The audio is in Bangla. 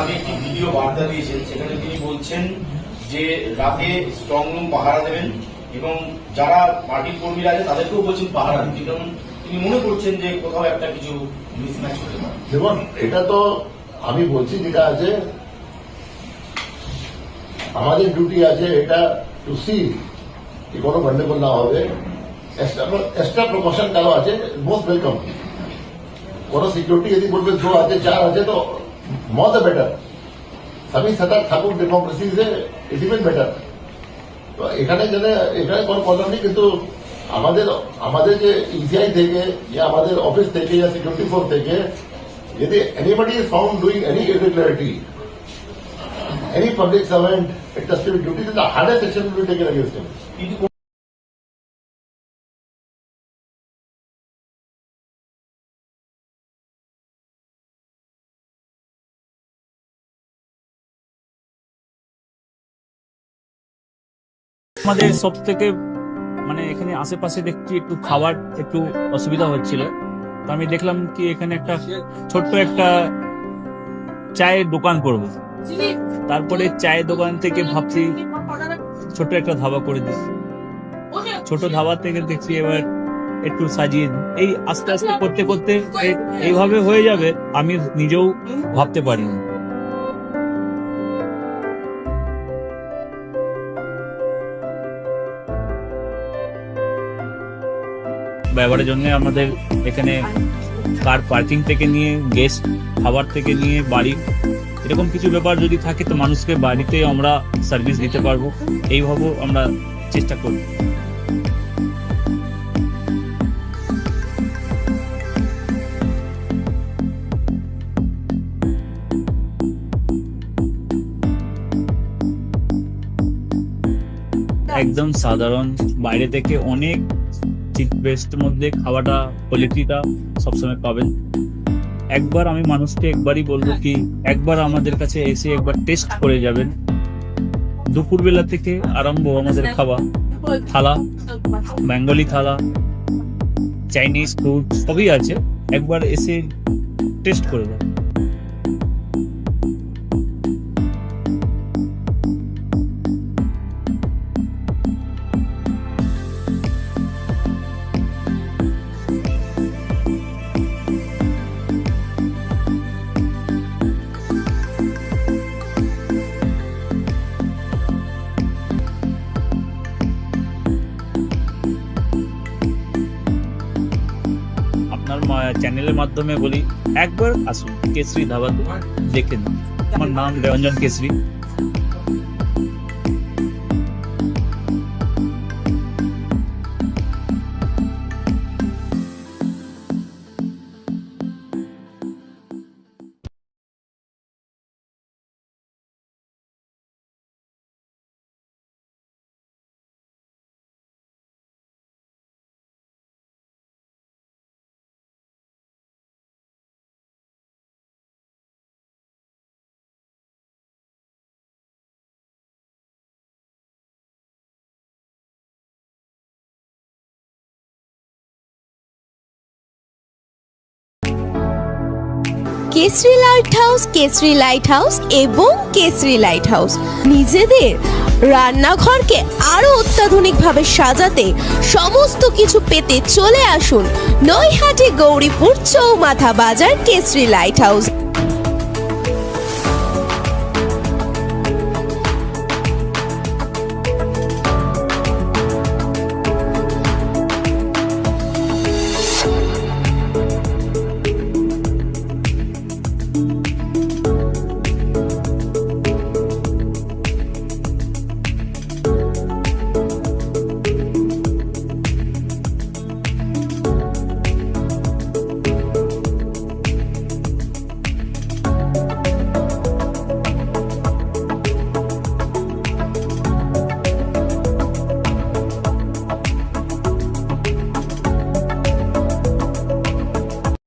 আগে একটি ভিডিও বার্তা দিয়েছেন, সেখানে তিনি বলছেন যে রাতে স্ট্রং রুম পাহারা দেবেন এবং যারা পার্টির কর্মীরা আছে তাদেরকেও বলছেন পাহারা দিতে, কারণ তিনি মনে করছেন যে কোথাও একটা কিছু মিসম্যাচ হতে পারে। দেখুন, এটা তো আমি বলছি যেটা আছে, আমাদের ডিউটি আছে এটা টু সি কি কোনো গন্ডগোল না হবে। এক্সট্রা প্রিকশন কারো আছে, মোস্ট ওয়েলকাম। কোনো সিকিউরিটি যদি বলবে 2 আছে 4 আছে তো মোর দ্য বেটার। সবই সতর্ক থাকুক, democracy is it even better. তো এখানে কোনো প্রবলেম নেই, কিন্তু আমাদের যে ইসিআই থেকে या আমাদের অফিস থেকে या সিকিউরিটি ফোর্স থেকে যদি anybody is found doing any irregularity, any public servant interested in duty, then the hardest action will be taken against him. আমাদের সব থেকে এখানে আশেপাশে দেখছি একটু খাবার একটু অসুবিধা হচ্ছিল, তো আমি দেখলাম কি এখানে একটা ছোট্ট একটা চায়ের দোকান করব। তারপরে চায়ের দোকান থেকে ভাবছি ছোট একটা ধাবা করে দিচ্ছি। ছোট ধাবা থেকে দেখছি এবার একটু সাজিয়ে এই আস্তে আস্তে করতে করতে এইভাবে হয়ে যাবে, আমি নিজেও ভাবতে পারিনি। ব্যবহারের জন্য আমাদের এখানে কার পার্কিং থেকে নিয়ে গেস্ট খাবার থেকে নিয়ে বাড়ি, এরকম কিছু ব্যাপার যদি থাকে তো মানুষকে বাড়িতে আমরা সার্ভিস দিতে পারবো, এইভাবে আমরা চেষ্টা করব। একদম সাধারণ, বাইরে থেকে অনেক চিপ বেস্টের মধ্যে খাওয়াটা কোয়ালিটিটা সবসময় পাবেন। একবার আমি মানুষকে একবারই বলবো কি একবার আমাদের কাছে এসে একবার টেস্ট করে যাবেন। দুপুরবেলা থেকে আরম্ভ আমাদের খাওয়া, থালা, বেঙ্গলি থালা, চাইনিজ ফুড সবই আছে, একবার এসে টেস্ট করে যাবেন। চ্যানেলের মাধ্যমে বলি একবার আসুন কেশরী ধাবাতে, দেখেন। আমার নাম Ranjan Keshari. Keshari light house, Keshari light house এবং কেশরী লাইট হাউস নিজেদের রান্নাঘরকে আরো অত্যাধুনিকভাবে সাজাতে সমস্ত কিছু পেতে চলে আসুন নৈহাটি গৌরীপুর চৌমাথা বাজার কেশরী লাইট হাউস।